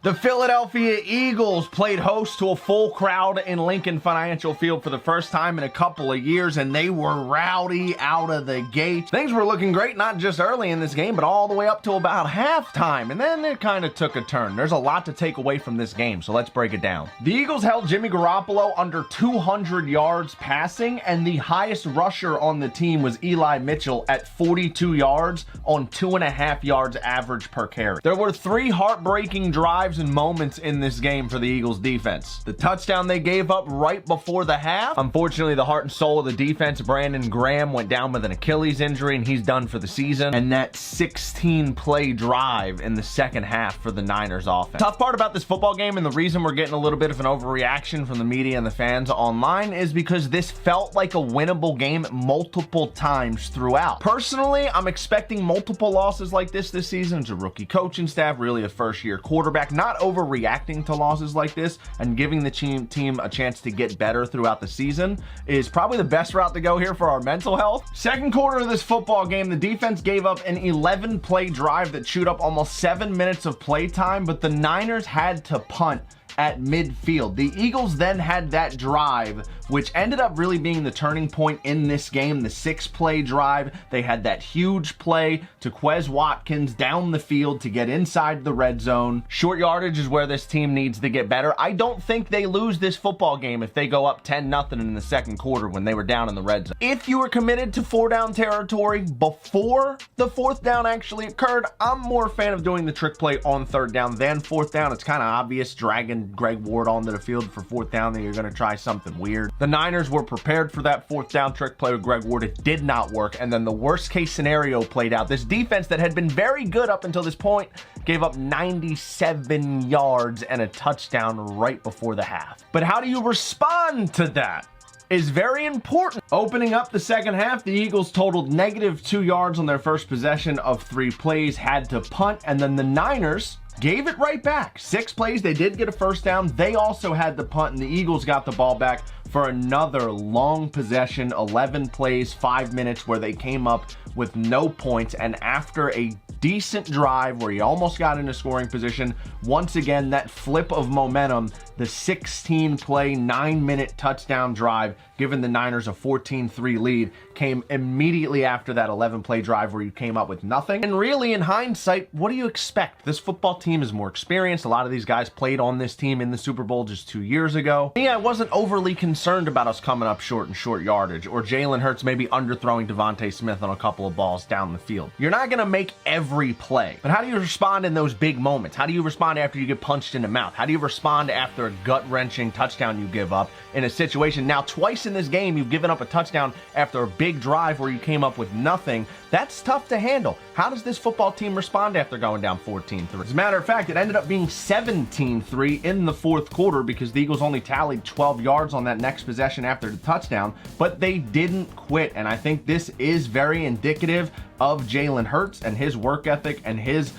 The Philadelphia Eagles played host to a full crowd in Lincoln Financial Field for the first time in a couple of years, and they were rowdy out of the gate. Things were looking great, not just early in this game, but all the way up to about halftime, and then it kind of took a turn. There's a lot to take away from this game, so let's break it down. The Eagles held Jimmy Garoppolo under 200 yards passing, and the highest rusher on the team was Eli Mitchell at 42 yards on 2.5 yards average per carry. There were 3 heartbreaking drives and moments in this game for the Eagles defense. The touchdown they gave up right before the half. Unfortunately, the heart and soul of the defense, Brandon Graham, went down with an Achilles injury and he's done for the season. And that 16-play drive in the second half for the Niners offense. Tough part about this football game, and the reason we're getting a little bit of an overreaction from the media and the fans online, is because this felt like a winnable game multiple times throughout. Personally, I'm expecting multiple losses like this season. It's a rookie coaching staff, really a first-year quarterback. Not overreacting to losses like this and giving the team a chance to get better throughout the season is probably the best route to go here for our mental health. Second quarter of this football game, the defense gave up an 11-play drive that chewed up almost 7 minutes of play time, but the Niners had to punt at midfield. The Eagles then had that drive, which ended up really being the turning point in this game, the 6-play drive. They had that huge play to Quez Watkins down the field to get inside the red zone. Short yardage is where this team needs to get better. I don't think they lose this football game if they go up 10-0 in the second quarter when they were down in the red zone. If you were committed to 4-down territory before the 4th down actually occurred, I'm more a fan of doing the trick play on 3rd down than 4th down. It's kind of obvious dragging Greg Ward onto the field for 4th down that you're going to try something weird. The Niners were prepared for that 4th down trick play with Greg Ward. It did not work, and then the worst case scenario played out. This defense that had been very good up until this point gave up 97 yards and a touchdown right before the half. But how do you respond to that is very important. Opening up the second half, the Eagles totaled -2 yards on their first possession of 3 plays, had to punt, and then the Niners gave it right back. 6 plays, they did get a first down. They also had the punt, and the Eagles got the ball back for another long possession, 11 plays, 5 minutes, where they came up with no points. And after a decent drive where he almost got into scoring position, once again, that flip of momentum, the 16-play, 9-minute touchdown drive, giving the Niners a 14-3 lead, came immediately after that 11-play drive where you came up with nothing. And really, in hindsight, what do you expect? This football team is more experienced. A lot of these guys played on this team in the Super Bowl just 2 years ago. Me, I wasn't overly concerned about us coming up short in short yardage, or Jalen Hurts maybe underthrowing Devontae Smith on a couple of balls down the field. You're not going to make every play, but how do you respond in those big moments? How do you respond after you get punched in the mouth? How do you respond after a gut-wrenching touchdown you give up in a situation? Now, twice in this game, you've given up a touchdown after a big drive where you came up with nothing. That's tough to handle. How does this football team respond after going down 14-3? As a matter of fact, it ended up being 17-3 in the 4th quarter because the Eagles only tallied 12 yards on that next possession after the touchdown, but they didn't quit. And I think this is very indicative of Jalen Hurts and his work ethic and his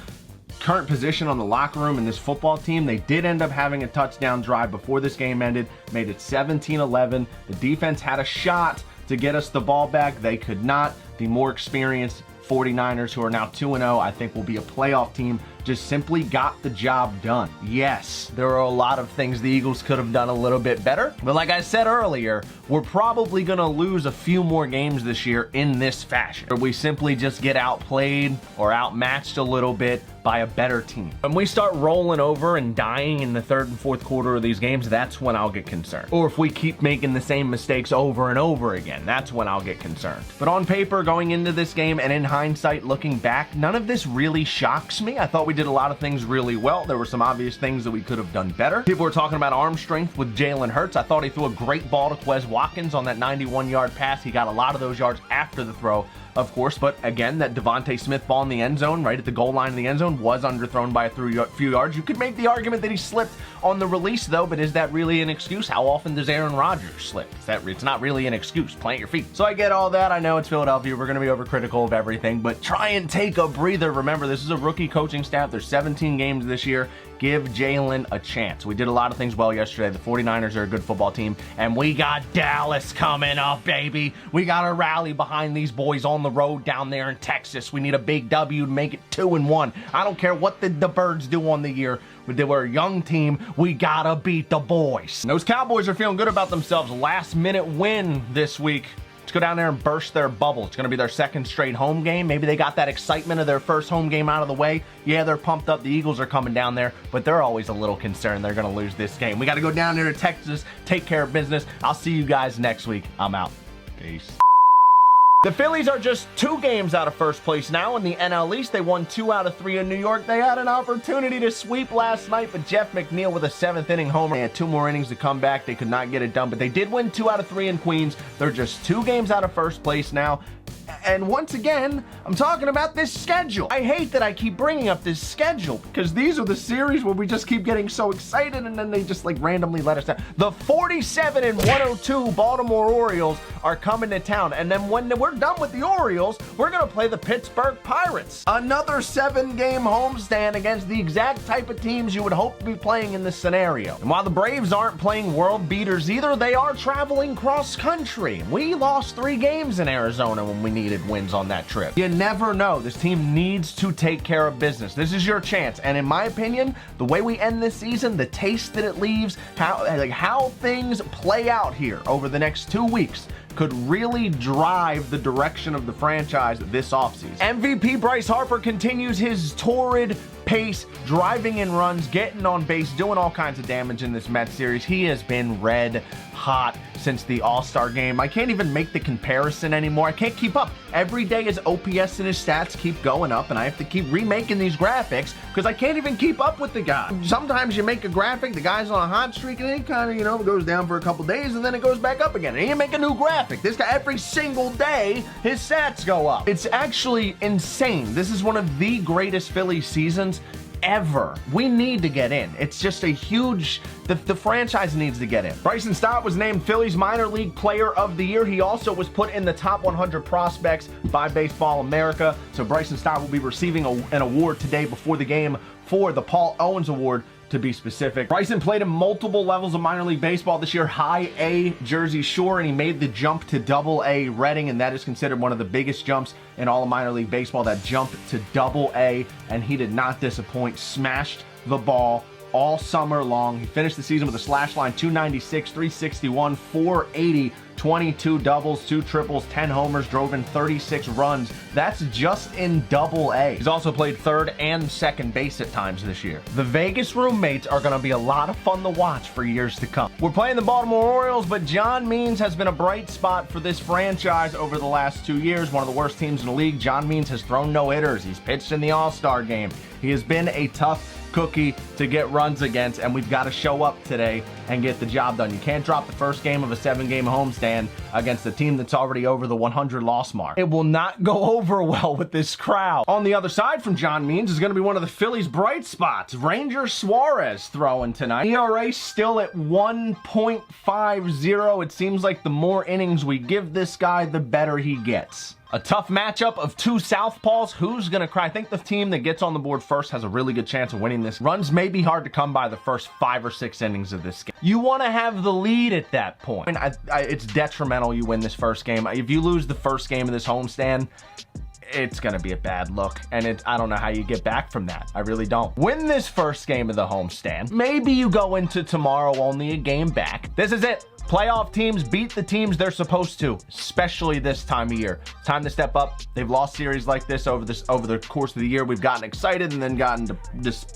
current position on the locker room in this football team. They did end up having a touchdown drive before this game ended, made it 17-11. The defense had a shot to get us the ball back. They could not. The more experienced 49ers, who are now 2-0, I think will be a playoff team, just simply got the job done. Yes, there are a lot of things the Eagles could have done a little bit better, but like I said earlier, we're probably going to lose a few more games this year in this fashion, where we simply just get outplayed or outmatched a little bit by a better team. When we start rolling over and dying in the 3rd and 4th quarter of these games, that's when I'll get concerned. Or if we keep making the same mistakes over and over again, that's when I'll get concerned. But on paper, going into this game and in hindsight, looking back, none of this really shocks me. I thought we did a lot of things really well. There were some obvious things that we could have done better. People were talking about arm strength with Jalen Hurts. I thought he threw a great ball to Quez Watkins on that 91-yard pass. He got a lot of those yards after the throw, of course, but again, that Devontae Smith ball in the end zone, right at the goal line of the end zone, was underthrown by a few yards. You could make the argument that he slipped on the release, though, but is that really an excuse? How often does Aaron Rodgers slip? It's not really an excuse. Plant your feet. So I get all that. I know it's Philadelphia. We're going to be overcritical of everything, but try and take a breather. Remember, this is a rookie coaching staff. There's 17 games this year. Give Jalen a chance. We did a lot of things well yesterday. The 49ers are a good football team, and we got Dallas coming up, baby. We got to rally behind these boys on the road down there in Texas. We need a big W to make it 2-1. I don't care what the Birds do on the year. we're a young team. We gotta beat the boys. And those Cowboys are feeling good about themselves. Last minute win this week. Let's go down there and burst their bubble. It's going to be their second straight home game. Maybe they got that excitement of their first home game out of the way. Yeah, they're pumped up. The Eagles are coming down there, but they're always a little concerned they're going to lose this game. We got to go down there to Texas, take care of business. I'll see you guys next week. I'm out. Peace. The Phillies are just 2 games out of first place now in the NL East. They won 2 out of 3 in New York. They had an opportunity to sweep last night, but Jeff McNeil with a 7th inning homer. They had 2 more innings to come back. They could not get it done, but they did win 2 out of 3 in Queens. They're just 2 games out of first place now. And once again, I'm talking about this schedule. I hate that I keep bringing up this schedule because these are the series where we just keep getting so excited and then they just like randomly let us down. The 47-102 Baltimore Orioles are coming to town. And then when we're done with the Orioles, we're going to play the Pittsburgh Pirates. Another 7-game homestand against the exact type of teams you would hope to be playing in this scenario. And while the Braves aren't playing world beaters either, they are traveling cross country. We lost 3 games in Arizona when we needed wins on that trip. You never know. This team needs to take care of business. This is your chance. And in my opinion, the way we end this season, the taste that it leaves, how things play out here over the next 2 weeks could really drive the direction of the franchise this offseason. MVP Bryce Harper continues his torrid pace, driving in runs, getting on base, doing all kinds of damage in this Mets series. He has been red hot since the All-Star game. I can't even make the comparison anymore. I can't keep up. Every day his OPS and his stats keep going up, and I have to keep remaking these graphics because I can't even keep up with the guy. Sometimes you make a graphic, the guy's on a hot streak, and it kind of, goes down for a couple days, and then it goes back up again. And you make a new graphic. This guy, every single day, his stats go up. It's actually insane. This is one of the greatest Phillies seasons ever. We need to get in. It's just a huge, the franchise needs to get in. Bryson Stott was named Phillies Minor League Player of the Year. He also was put in the top 100 prospects by Baseball America. So Bryson Stott will be receiving an award today before the game for the Paul Owens Award, to be specific. Bryson played in multiple levels of minor league baseball this year. High A Jersey Shore, and he made the jump to Double A Reading, and that is considered one of the biggest jumps in all of minor league baseball. That jump to Double A, and he did not disappoint. Smashed the ball all summer long. He finished the season with a slash line 296, 361, 480, 22 doubles, 2 triples, 10 homers, drove in 36 runs. That's just in Double A. He's also played third and second base at times this year. The Vegas roommates are going to be a lot of fun to watch for years to come. We're playing the Baltimore Orioles, but John Means has been a bright spot for this franchise over the last 2 years. One of the worst teams in the league. John Means has thrown no hitters. He's pitched in the All-Star game. He has been a tough cookie to get runs against, and we've got to show up today and get the job done. You can't drop the first game of a 7-game homestand against a team that's already over the 100 loss mark. It will not go over well with this crowd. On the other side from John Means is going to be one of the Phillies' bright spots. Ranger Suarez throwing tonight. ERA still at 1.50. It seems like the more innings we give this guy, the better he gets. A tough matchup of 2 southpaws. Who's going to cry? I think the team that gets on the board first has a really good chance of winning this. Runs may be hard to come by the first 5 or 6 innings of this game. You want to have the lead at that point. It's detrimental you win this first game. If you lose the first game of this homestand, it's going to be a bad look, and I don't know how you get back from that. I really don't. Win this first game of the homestand. Maybe you go into tomorrow only a game back. This is it. Playoff teams beat the teams they're supposed to, especially this time of year. Time to step up. They've lost series like this over the course of the year. We've gotten excited and then gotten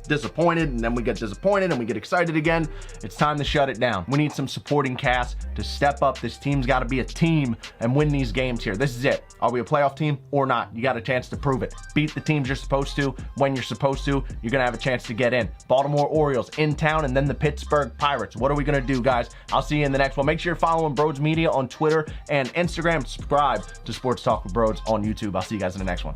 disappointed, and then we get disappointed and we get excited again. It's time to shut it down. We need some supporting cast to step up. This team's got to be a team and win these games here. This is it. Are we a playoff team or not? You got a chance to prove it. Beat the teams you're supposed to when you're supposed to. You're going to have a chance to get in. Baltimore Orioles in town, and then the Pittsburgh Pirates. What are we going to do, guys? I'll see you in the next one. Make sure you're following Broads Media on Twitter and Instagram. Subscribe to Sports Talk with Broads on YouTube. I'll see you guys in the next one.